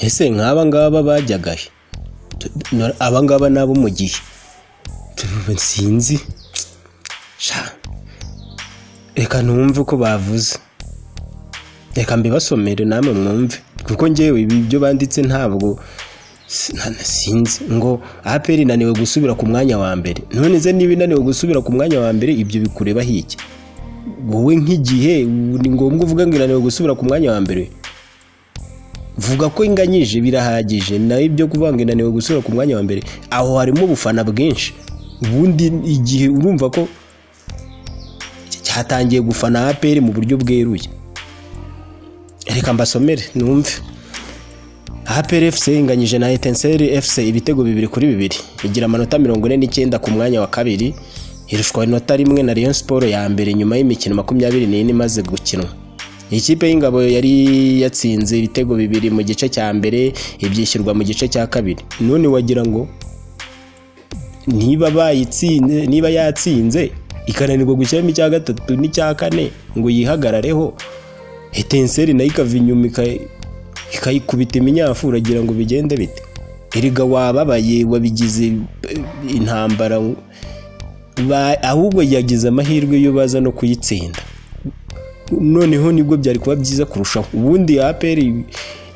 ese nk'aba ngaba bajyagahe aba ngaba nabo mu gihe sinzi reka numve uko bavuze, reka mbibasomere namwe mwumve kuko njyewe ibyo banditse ntabwo sinzi. ngo APR inaniwe gusubira ku mwanya wa mbere. None ze niba inaniwe gusubira ku mwanya wa mbere ibyo bikureba hiki? Wowe nk'igihe ni ngombwa uvuga ngo inaniwe gusubira ku mwanya wa mbere? Vuga ko inganyije birahagije, naho ibyo kuvuga ngo inaniwe gusubira ku mwanya wa mbere aho harimo ubufana bwinshi. Ubundi igihe urumva ko cyatangiye gufana APR mu buryo bweruye. Reka mbasomere numve. APR FC inganyije na Etincelle FC ibitego 2-2, igira amanota 49 ku mwanya wa kabiri, irushwa inota rimwe na Rayon Sport ya mbere nyuma y'imikino 24 imaze gukinwa. Ikipe y'Ingabo yari yatsinze ibitego 2 mu gice cya mbere, ibyishyurwa mu gice cya kabiri. None wagira ngo niba yatsinze ikananirwa gushyiramo icya gatatu n'icya kane ngo yihagarareho, Etincelle nayo ikava inyuma ikayikubita iminyafura, agira ngo bigende bite? Erega wababaye, wabigize intambara, ahubwo yagize amahirwe yo baza no kuyitsinda. Noneho nibwo byari kuba byiza kurushaho. Ubundi APR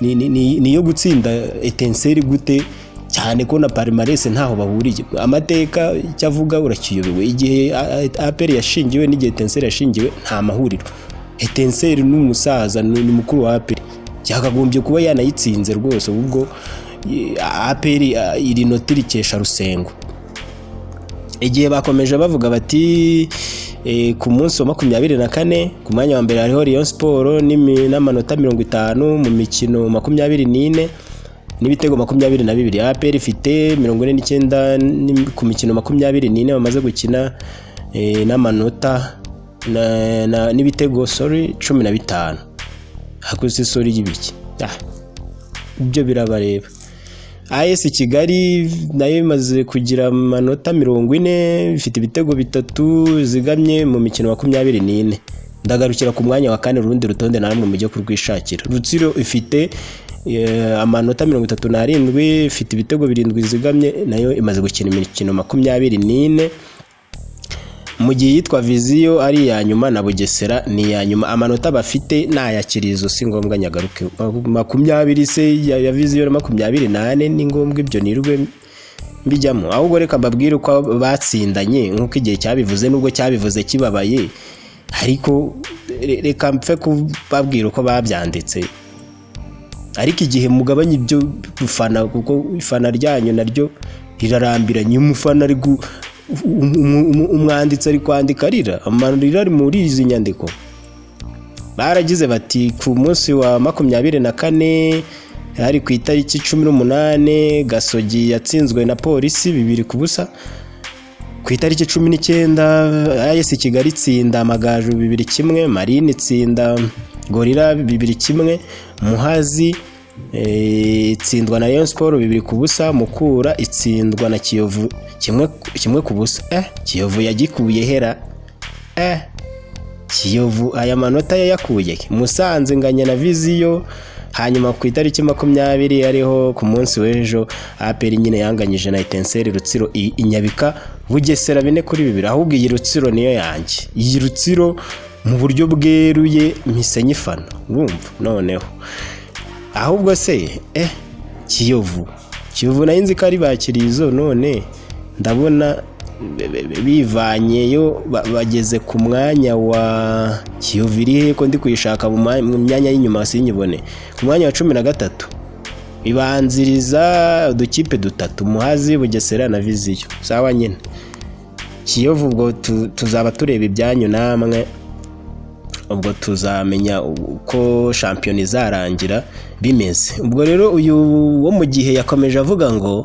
niyo gutsinda Etincelle gute, cyane ko na Palmarès ntaho bahuriye. Amateka cyavuga urakiyobewe. Igihe APR yashingiwe n'igihe Etincelle yashingiwe nta mahuriro. Etincelle n'umusaza ni mukuru wa APR, yakagombye kuba yanayitsinze rwose. Ubwo APR iri noti rikesha Rusengo. Igihe bakomeje bavuga bati ku munsi wa 24 ku mwanya wa mbere hariho Rayon Sport n'amanota 50 mu mikino 24 n'ibitego 22. APR ifite 49 ku mikino 24 bamaze gukina n'amanota n'ibitego 15. Hakuze y'ibiki ibyo birabareba. AS Kigali nayo imaze kugira amanota 40, ifite ibitego 3 zigamye mu mikino 24. Ndagarukira ku mwanya wa kane, rundi rutonde namwe mujye kurwishakira. Rutsiro ifite amanota 37, ifite ibitego 7 zigamye, nayo imaze gukina imikino 24. Mu gihe yitwa Viziyo ari ya nyuma na Bugesera ni ya nyuma. Amanota bafite nayakirizo si ngombwa nyagaruke. 20 se ya Viziyo na 28 ni ngombwa ibyo nirwe mbijyamo. Ahubwo reka mbabwire uko batsindanye nkuko igihe cyabivuze, nubwo cyabivuze kibabaye, ariko reka mpfe kubabwira uko babyanditse. Ariko igihe mugabanye ibyo ufana, kuko ifana ryanyu naryo rirarambiranye. Umufana ari umwanditsi ari kwandika rira amarira ari muri izi nyandiko. Baragize bati ku munsi wa 24 hari ku itariki 18 Gasogi yatsinzwe na Polisi 2-0. Ku itariki 19 AS Kigali itsinda Amagaju 2-1, Marine itsinda Gorilla 2-1, Muhazi itsindwa na Rayon Sport 2-0, Mukura itsindwa na Kiyovu 1-0. Kiyovu yagikuye hera. Kiyovu aya manota yayakuye. Musanze nganya na Viziyo. Hanyuma ku itariki 20 ariho ku munsi w'ejo APR nyine yanganyije na Etincelle. Rutsiro inyabika Bugesera 4-2. Ahubwo iyi Rutsiro niyo yanjye. Iyi Rutsiro mu buryo bweruye mpisenyifana, urumva noneho. Ahubwo se Kiyovu nayo nzi ko ari bakirizo, none ndabona bivanyeyo bageze ku mwanya wa Kiyovu irihe ko ndi kuyishaka mu myanya y'inyuma sinyibone. Ku mwanya wa 13 ibanziriza udukipe dutatu, Muhazi, Bugesera na Viziyo. Sawa nyine. Kiyovu ubwo tuzaba tureba ibyanyu namwe, ubwo tuzamenya uko champion izarangira bimeze. Ubwo rero uyu wo mu gihe yakomeje avuga ngo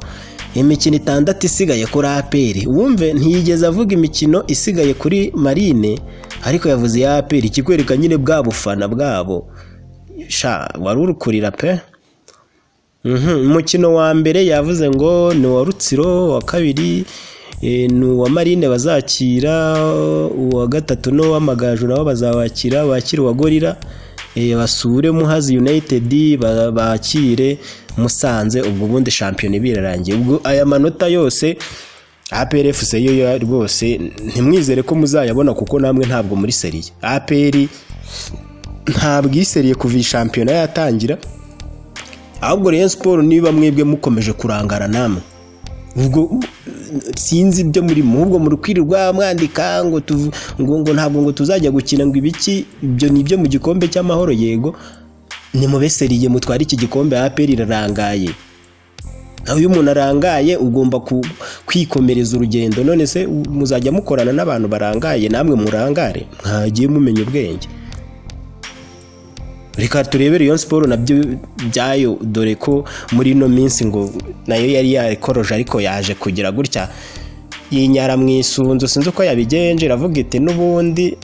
imikino 6 isigaye kuri APR. Wumve ntiyigeze avuga imikino isigaye kuri Marine, ariko yavuze ya APR, ikikwereka nyine bwa bufana bwabo. Wari urukurira pe. Umukino wa mbere yavuze ngo ni wa Rutsiro, wa kabiri ni wa Marine bazakira, uwa gatatu no w'Amagaju nabo bazawakira, wakira wa Gorilla, basure Muhazi United bakire Musanze, ubwo bundi shampiyona birarangiye. Ubwo aya manota yose APR FC yo rwose ntimwizere ko muzayabona kuko namwe ntabwo muri serie. APR ntabwo iseriye kuva shampiyona yatangira, ahubwo Rayon Sport niba mwebwe mukomeje kurangara namwe, ubwo sinzi ibyo muri ahubwo muri kwirirwa mwandika ngo ntabwo ngo tuzajya gukina ngo ibiki, ibyo nibyo mu gikombe cy'amahoro. Yego ni mu beseriye mutwara iki gikombe, APR irarangaye. Aho uyu umuntu arangaye ugomba kwikomereza urugendo. None se muzajya mukorana n'abantu barangaye namwe murangare? Ntagiye mumenya ubwenge. Reka turebe Rayon Sport nabyo byayo, dore ko muri no minsi ngo nayo yari yakoroje ariko yaje kugira gutya yinyara mwisunzo, sinzi uko yabigenje, iravuga iti n'ubundi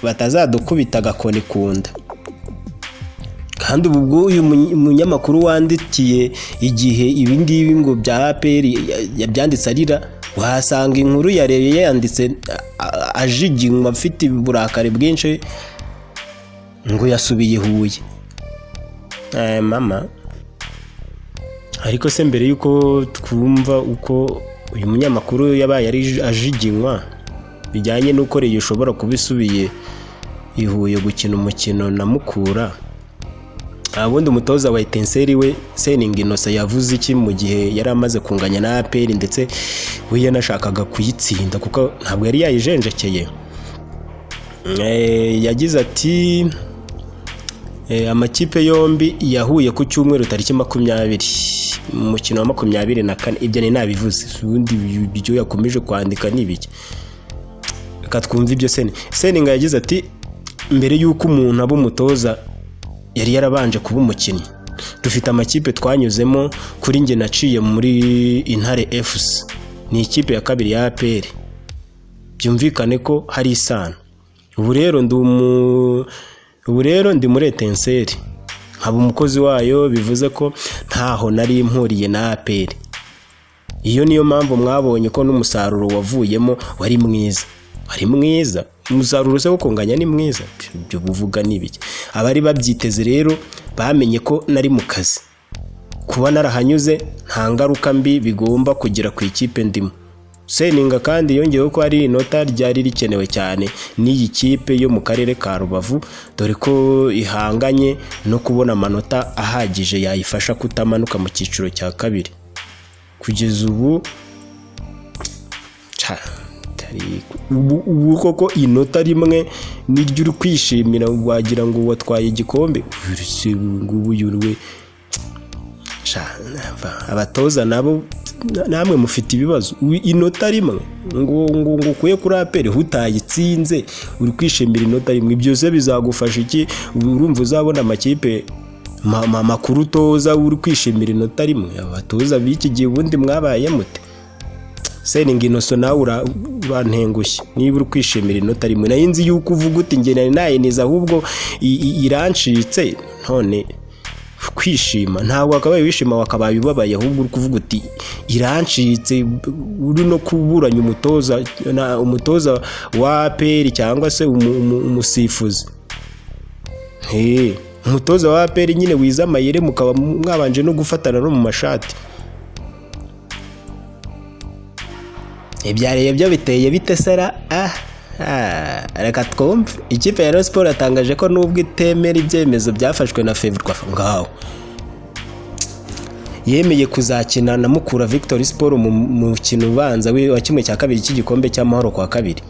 batazadukubita gakoni kunda. Kandi ubwo uyu munyamakuru wandikiye Igihe ibingibi ngo bya APR yabyanditse arira, wahasanga inkuru yareye yanditse ajiginywa afite uburakari bwinshi ngo yasubiye Huye. Mama, ariko se mbere yuko twumva uko uyu munyamakuru yabaye ari ajiginywa bijyanye n'uko Rayon ushobora kubisubiye Huye gukina umukino na Mukura, abundi umutoza wa Etincelle we Seninga Innocent yavuze iki mu gihe yari amaze kunganya na APR ndetse we yanashakaga kuyitsinda kuko ntabwo yari yayijenjekeye? Yagize ati amakipe yombi yahuye ku cyumweru tariki 20 umukino wa 24. Ibyo ni nabivuze, ubundi ibyo yakomeje kwandika nibiki. Reka twumve ibyo Seninga yagize ati mbere yuko umuntu aba umutoza yari yarabanje kuba umukinnyi. Dufite amakipe twanyuzemo, kuri nge naciye muri Intare FC, ni ikipe ya kabiri ya APR, byumvikane ko hari isano. Ubu rero ndi muri Etincelle nkaba umukozi wayo, bivuze ko ntaho nari impuriye na APR. Iyo niyo mpamvu mwabonye ko n'umusaruro wavuyemo wari mwiza. Umusaruro se konganya ni mwiza, byo buvuga nibiki? Abari babyiteze rero bamenye ko nari mu kazi, kuba narahanyuze nta ngaruka mbi bigomba kugira ku ikipe ndimo. Seninga kandi yongeyeho ko ari inota ryari rikenewe cyane n'iyi kipe yo mu karere ka Rubavu, dore ko ihanganye no kubona amanota ahagije yayifasha kutamanuka mu cyiciro cya kabiri. Kugeza ubu ubu koko inota rimwe niryo uri kwishimira, wagira ngo watwaye igikombe. Ngubu yurwe abatoza nabo namwe mufite ibibazo. Inota rimwe ngo kuye kuri APR hutayitsinze uri kwishimira inota rimwe, ibyo se bizagufasha iki? Urumva uzabona amakipe makuru toza uri kwishimira inota rimwe? Abatoza b'iki gihe ubundi mwabaye mute? Seninga Innocent nawe urantengushye niba uri kwishimira inota rimwe. Nayo nzi yuko uvuga uti nge naye niza ahubwo irancitse. None kwishima ntabwo wakabaye wishima, wakabaye ubabaye, ahubwo uri kuvuga uti irancitse, uri no kuburanya umutoza wa APR cyangwa se umusifuzi. Umutoza wa APR nyine wiza amayere, mukaba mwabanje no gufatana no mu mashati. Ibyareye byo biteye bite sara? Reka twumve. Ikipe ya Rayon Sport yatangaje ko nubwo itemera ibyemezo byafashwe na Ferwafa ngaho, yemeye kuzakina na Mukura Victory Sport mu mukino ubanza wa kimwe cya kabiri cy'igikombe cy'amahoro kwa kabiri.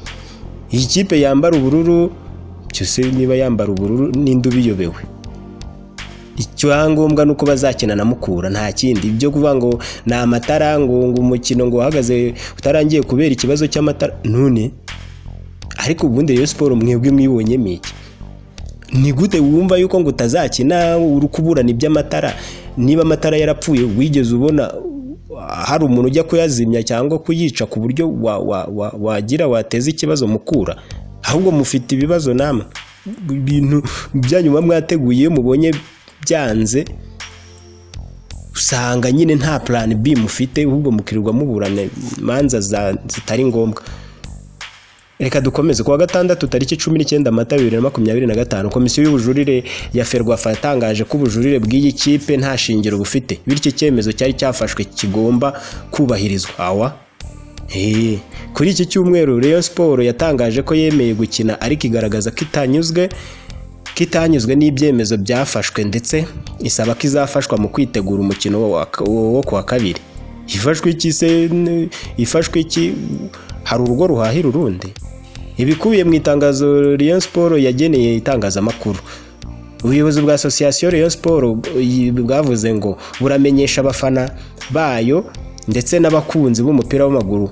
Iyi kipe yambara ubururu, cyose niba yambara ubururu ninde ubiyobewe? Icyangombwa nuko bazakina na Mukura, nta kindi. Ibyo kuvuga ngo na amatara ngo umukino ngo uhagaze utarangiye kubera ikibazo cy'amatara none. Ariko ubundi Rayon Sport mwebwe mwibonyemo iki? Ni gute wumva yuko ngo utazakina uri kuburana iby'amatara? Niba amatara yarapfuye wigeze ubona hari umuntu ujya kuyazimya cyangwa kuyica ku buryo wagira wateza ikibazo Mukura? Ahubwo mufite ibibazo namwe, ibintu byanyuma mwateguye mubonye byanze, usanga nyine nta plan B mufite, ahubwo mukirirwa muburana manza zitari ngombwa. Reka dukomeze. Kuwa gatandatu tariki 19 Mata 2025 komisiyo y'ubujurire ya Ferwafa yatangaje ko ubujurire bw'iyi kipe nta shingiro bufite, bityo icyemezo cyari cyafashwe kigomba kubahirizwa. Kuri iki cyumweru Rayon Sport yatangaje ko yemeye gukina ariko igaragaza ko itanyuzwe n'ibyemezo byafashwe, ndetse isaba ko izafashwa mu kwitegura umukino wo kuwa kabiri. Ifashwe iki? Hari urugo ruhahira urundi? Ibikubiye mu itangazo Rayon Sport yageneye itangazamakuru. Ubuyobozi bwa Association Rayon Sport bwavuze ngo buramenyesha abafana bayo ndetse n'abakunzi b'umupira w'amaguru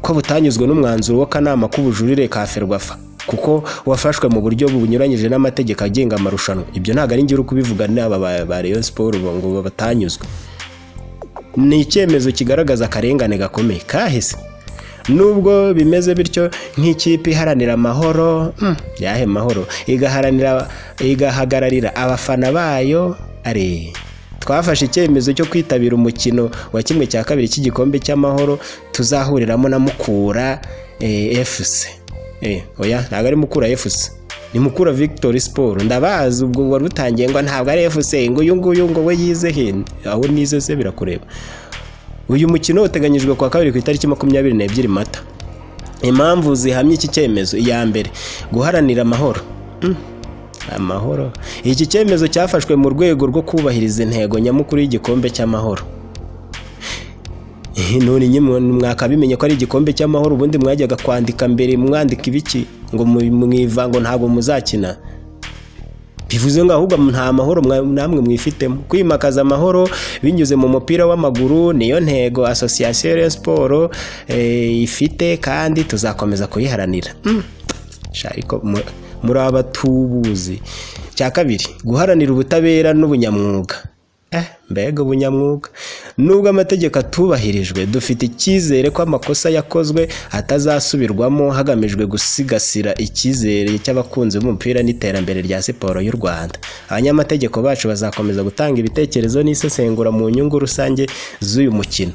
ko butanyuzwe n'umwanzuro w'akanama k'ubujurire ka Ferwafa, kuko wafashwe mu buryo bunyuranyije n'amategeko agenga amarushanwa. Ibyo ntabwo ari ngiro kubivuga n'aba ba Rayon Sport ngo batanyuzwe. Ni icyemezo kigaragaza akarengane gakomeye kahise. Nubwo bimeze bityo, nk'ikipe iharanira amahoro, yahe mahoro, igahagararira abafana bayo, twafashe icyemezo cyo kwitabira umukino wa 1/2 cy'igikombe cy'amahoro tuzahuriramo na Mukura FC. Oya, ntabwo ari Mukura FC, ni Mukura Victory Sport. Ndabazi ubwo wari utangiye ngo ntabwo ari FC, ngo uyu nguyu ngo we yize hino. Aho nize se birakureba. Uyu mukino uteganyijwe kwa kabiri ku itariki 22 Mata. Impamvu zihamye iki cyemezo: iya mbere, guharanira amahoro. Amahoro. Iki cyemezo cyafashwe mu rwego rwo kubahiriza intego nyamukuru y'igikombe cy'amahoro. None nyine mwakabimenye ko ari igikombe cy'amahoro, ubundi mwajyaga kwandika mbere mwandika ibiki ngo mwivango ntabwo muzakina. Bivuze ngo ahubwo nta mahoro namwe mwifitemo. Kwimakaza amahoro binyuze mu mupira w'amaguru niyo ntego Association Rayon Sport ifite, kandi tuzakomeza kuyiharanira. Shariko muri abatubuzi. Cya kabiri, guharanira ubutabera n'ubunyamwuga. Mbega ubunyamwuga. Nubwo amategeko atubahirijwe, dufite icyizere ko amakosa yakozwe atazasubirwamo hagamijwe gusigasira icyizere cy'abakunzi b'umupira n'iterambere rya siporo y'u Rwanda. Abanyamategeko bacu bazakomeza gutanga ibitekerezo n'isesengura mu nyungu rusange z'uyu mukino.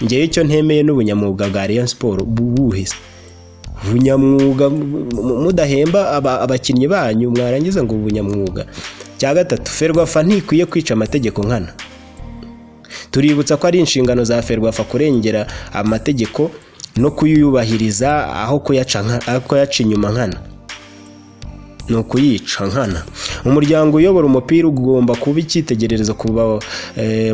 Ngewe icyo ntemeye n'ubunyamwuga bwa Rayon Sport bubuhise. Ubunyamwuga mudahemba abakinnyi banyu, mwarangiza ngo ubunyamwuga. Cya gatatu, Ferwafa ntikwiye kwica amategeko nkana. Tuributsa ko ari inshingano za Ferwafa kurengera amategeko no kuyubahiriza aho kuyaca inyuma nkana. No kuyica nkana. Umuryango uyobora umupira ugomba kuba icyitegererezo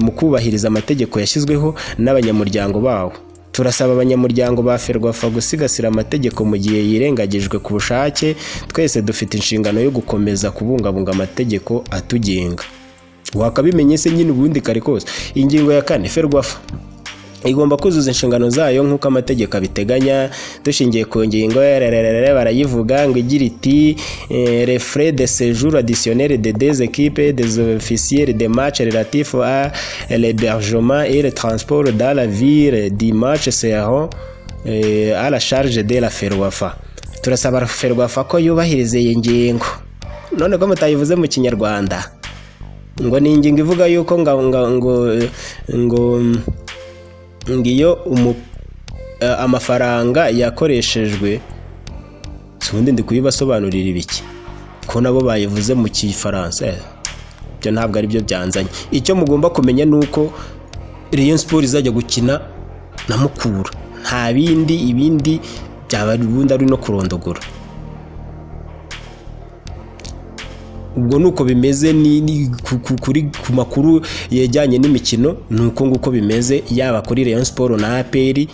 mu kubahiriza amategeko yashyizweho n'abanyamuryango bawo. Turasaba abanyamuryango ba Ferwafa gusigasira amategeko mu gihe yirengagijwe ku bushake. Twese dufite inshingano yo gukomeza kubungabunga amategeko atugenga. Wakabimenye se nyine ubundi kare kose. Ingingo ya 4, Ferwafa igomba kuzuza inshingano zayo nk'uko amategeko abiteganya. Dushingiye ku ngingo barayivuga ngo igira iti les frais de séjour additionnels des équipes des officiels de match relatifs à l'hébergement et le transport dans la ville du match seront à la charge de la Ferwafa. Turasaba Ferwafa ko yubahiriza iyi ngingo. None ko mutayivuze mu Kinyarwanda ngo ni ingingo ivuga yuko ngiyo amafaranga yakoreshejwe. Ubundi ndi kuyibasobanurira ibiki ko nabo bayivuze mu Kifaransa. Byo ntabwo ari byo byanzanye. Icyo mugomba kumenya nuko Rayon Sport izajya gukina na Mukura, nta ibindi byaba ubundi ari no kurondogora. Ubwo nuko bimeze ku makuru yajyanye n'imikino, nuko nguko bimeze yaba kuri Rayon Sport na APR.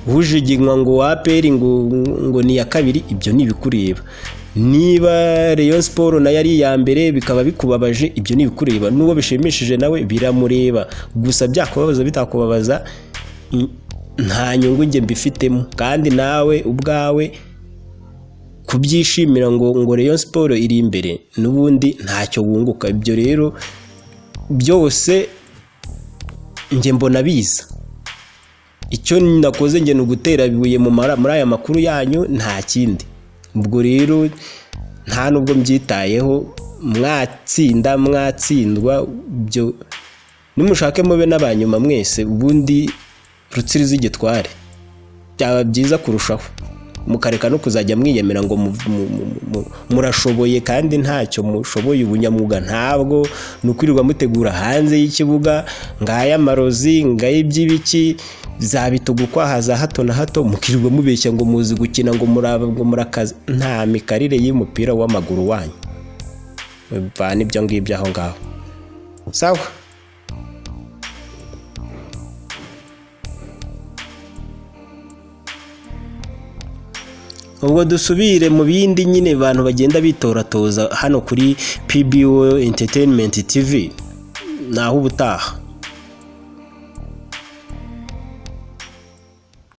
Ujuginywa ngo APR ngo ni ya kabiri, ibyo nibikureba. Niba Rayon Sport na yari ya mbere bikaba bikubabaje, ibyo nibikureba. Nuwo bishimishije nawe biramureba. Gusa byakubabaza bitakubabaza, nta nyungu nge mbifitemo, kandi nawe ubwawe kubyishimira ngo Rayon Sport iri imbere n'ubundi ntacyo wunguka. Ibyo rero byose nge mbona biza. Icyo nakoze nge n'ugutera bibuye muri aya makuru yanyu, nta kindi. Ubwo rero nta nubwo mbyitayeho. Mwatsinda mwatsindwa, byo nimushake mube n'abanyuma mwese, ubundi rutsiriza igitware byaba byiza kurushaho. mukareka no kuzajya mwiyemera ngo murashoboye kandi ntacyo mushoboye. Ubunyamwuga ntabwo nukwirirwa mutegura hanze y'ikibuga ngaya amarozi ngaya iby'ibiki zabitugukwa haza hato na hato mukirirwa mubeshya ngo muzi gukina ngo murakaza. Nta mikarire y'umupira w'amaguru wanyu, bana ibyo ngibyo aho ngaho. Sawa. Ubwo dusubire mu bindi nyine abantu bagenda bitoratoza hano kuri PBO Entertainment TV. Naho ubutaha.